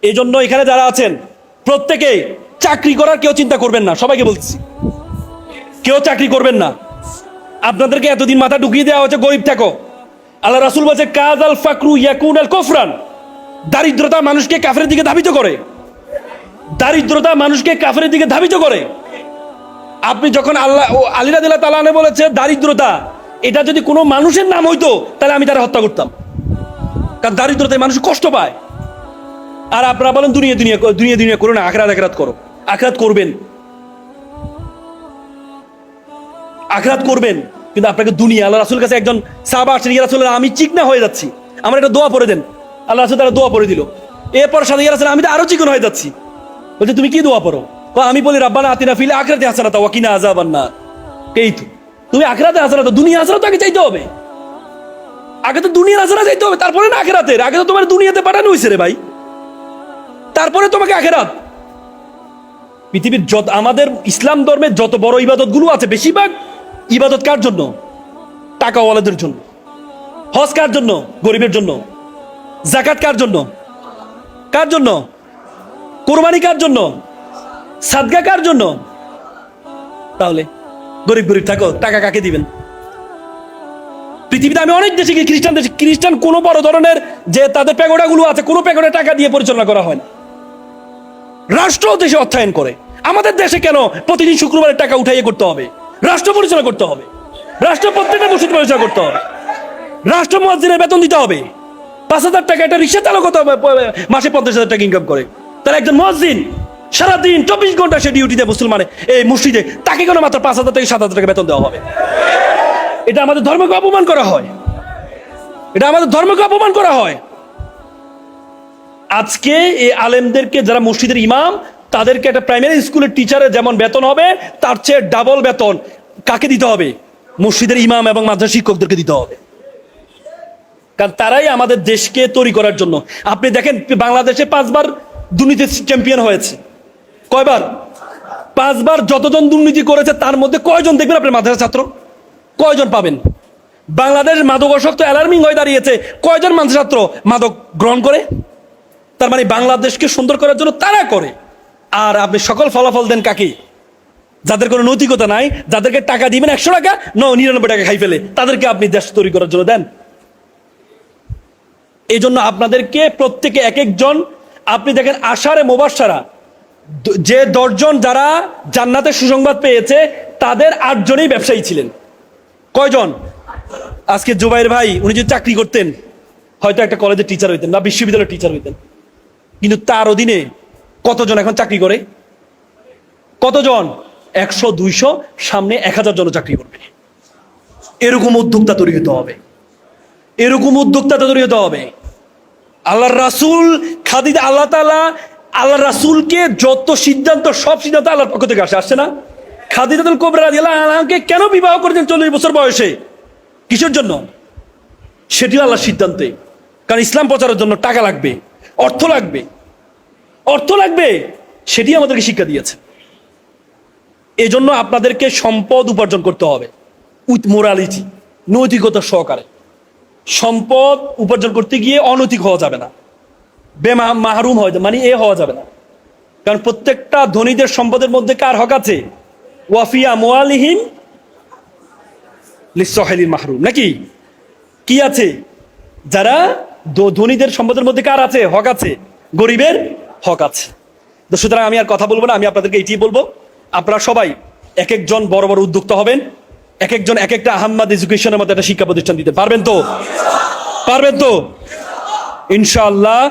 এই জন্য এখানে যারা আছেন প্রত্যেকেই চাকরি করার কেউ চিন্তা করবেন না, সবাইকে বলছি কেউ চাকরি করবেন না। আপনাদেরকে এতদিন মাথা ঢুকিয়ে দেওয়া হচ্ছে গরিব থাকো। আল্লাহ রাসূল বলছে কাজ আল ফাকরু ইয়াকুন আল কুফরান, দারিদ্রতা মানুষকে কাফেরের দিকে ধাবিত করে। দারিদ্রতা মানুষকে কাফেরের দিকে ধাবিত করে। আপনি যখন আল্লাহ আলী রাদিয়াল্লাহু তাআলা আনহু বলেছে দারিদ্রতা, এটা যদি কোনো মানুষের নাম হইতো তাহলে আমি তারা হত্যা করতাম, কারণ দারিদ্রতায় মানুষ কষ্ট পায়। আর আপনারা বলেন দুনিয়া দুনিয়া দুনিয়া দুনিয়া করো না, আখিরাত আখিরাত করো। আখিরাত করবেন, আখিরাত করবেন, কিন্তু আপনাকে দুনিয়া। আল্লাহ রাসূলের কাছে একজন সাহাবা আসছেন, ইয়া রাসূলুল্লাহ আমি চিকনা হয়ে যাচ্ছি, আমার একটা দোয়া পড়ে দেন। আল্লাহ রাসূল তারা দোয়া পড়ে দিল। এরপর সাথে ইয়া রাসূলুল্লাহ আমি তো আরো চিকন হয়ে যাচ্ছি। বলছে তুমি কি দোয়া পড়ো? আমি বলি রাব্বানা আতিনা ফিল আখিরাতি হাসানাতা ওয়া কিনা আযাবান নার। এই তো তুমি আখিরাতে হাসানাতা, দুনিয়া হাসানাত আগে চাইতে হবে। আগে তো দুনিয়ার হাসানাত চাইতে হবে, তারপরে না আখিরাতের। আগে তো তোমার দুনিয়াতে পাঠানো হয়েছে রে ভাই, তারপরে তোমাকে আখিরাত। পৃথিবীর যত আমাদের ইসলাম ধর্মের যত বড় ইবাদত গুলো আছে, বেশিরভাগ ইবাদত কার জন্য? টাকাওয়ালাদের জন্য। হজ কার জন্য? গরিবের জন্য। যাকাত কার জন্য? কার জন্য? কুরবানি কার জন্য? সাদকা কার জন্য? তাহলে গরিব গরিব থাকো, টাকা কাকে দিবেন? পৃথিবীতে আমি অনেক দেশে খ্রিস্টান দেশে, খ্রিস্টান কোনো বড় ধরনের যে তাদের প্যাগোডা গুলো আছে, কোনো প্যাগোডা টাকা দিয়ে পরিচালনা করা হয় না। রাষ্ট্র দেশে অর্থায়ন করে। আমাদের দেশে কেন প্রতিদিন শুক্রবারের টাকা উঠাইয়ে করতে হবে? রাষ্ট্র পরিচালনা করতে হবে, রাষ্ট্র প্রত্যেকটা মসজিদ পরিচালনা করতে হবে, রাষ্ট্র মুয়াজ্জিনের বেতন দিতে হবে। 5,000 টাকা একটা রিক্সা চালক হতে হবে, মাসে 50,000 টাকা ইনকাম করে। তার একজন মুয়াজ্জিন সারাদিন 24 ঘন্টা সে ডিউটিতে মুসলমানে এই মসজিদে, তাকে কেন মাত্র 5,000 থেকে 7,000 টাকা বেতন দেওয়া হবে? এটা আমাদের ধর্মকে অপমান করা হয়, এটা আমাদের ধর্মকে অপমান করা হয়। আজকে এই আলেমদেরকে যারা মসজিদের ইমাম, তাদেরকে একটা প্রাইমারি স্কুলের টিচারের যেমন বেতন হবে, তার চেয়ে ডাবল বেতন কাকে দিতে হবে? মসজিদের ইমাম এবং মাদ্রাসা শিক্ষকদেরকে দিতে হবে, কারণ তারাই আমাদের দেশকে তৈরি করার জন্য। আপনি দেখেন বাংলাদেশে 5 বার দুর্নীতি চ্যাম্পিয়ন হয়েছে। কয়বার? 5 বার। যতজন দুর্নীতি করেছে তার মধ্যে কয়জন দেখবেন আপনার মাদ্রাসা ছাত্র? কয়জন পাবেন? বাংলাদেশ মাদকাসক্ত অ্যালার্মিং হয়ে দাঁড়িয়েছে, কয়জন মাদ্রাসা ছাত্র মাদক গ্রহণ করে? তার মানে বাংলাদেশকে সুন্দর করার জন্য তারা করে। আর আপনি সকল ফলাফল দেন কাকে? যাদের কোনো নৈতিকতা নাই, যাদেরকে টাকা দিবেন 100 টাকা, 99 টাকা খাই ফেলে, তাদেরকে আপনি দেশ তৈরি করার জন্য দেন। এই জন্য আপনাদেরকে প্রত্যেকে এক একজন, আপনি দেখেন আশারে মুবাশশারা যে 10 জন যারা জান্নাতের সুসংবাদ পেয়েছে, তাদের 8 জনই ব্যবসায়ী ছিলেন। কয়জন? আজকে জুবাইর ভাই উনি যদি চাকরি করতেন, হয়তো একটা কলেজের টিচার হইতেন বা বিশ্ববিদ্যালয়ের টিচার হইতেন, কিন্তু তার অধীনে কতজন এখন চাকরি করে? কতজন? 100, 200, সামনে 1000 জন চাকরি করবে। এরকম উদ্যোক্তা তৈরি হতে হবে, এরকম উদ্যোক্তা তৈরি হতে হবে। আল্লাহর রাসূল খাদিজা, আল্লাহ তাআলা আল্লাহর রাসূলকে যত সিদ্ধান্ত, সব সিদ্ধান্ত আল্লাহর পক্ষ থেকে আসে না? খাদিজাতুল কুবরা রাদিয়াল্লাহু আনহাকে কেন বিবাহ করেছেন 40 বছর বয়সে? কিসের জন্য? সেটিও আল্লাহর সিদ্ধান্তে। কারণ ইসলাম প্রচারের জন্য টাকা লাগবে, অর্থ লাগবে, অর্থ লাগবে, সেটি আমাদেরকে শিক্ষা দিয়েছে। এজন্য আপনাদেরকে সম্পদ উপার্জন করতে হবে উইথ মোরালিটি, নৈতিকতা সহকারে। সম্পদ উপার্জন করতে গিয়ে অনৈতিক হওয়া যাবে না, মাহরুম হওয়া যাবে, মানে হওয়া যাবে না। কারণ প্রত্যেকটা ধনীদের সম্পদের মধ্যে কার হক আছে? ওয়াফিয়া মুআলিহিম লিসসাহিলিল মাহরুম, নাকি? কি আছে? যারা ধনীদের সম্পদের মধ্যে কার আছে? হক আছে, গরিবের হক আছে। তো সুতরাং আমি আর কথা বলবো না, আমি আপনাদেরকে এটি বলবো, আপনারা সবাই এক একজন বড় বড় উদ্যোক্তা হবেন, এক একজন এক একটা আহম্মদ এডুকেশনের মধ্যে একটা শিক্ষা প্রতিষ্ঠান দিতে পারবেন তো? পারবেন তো ইনশাআল্লাহ।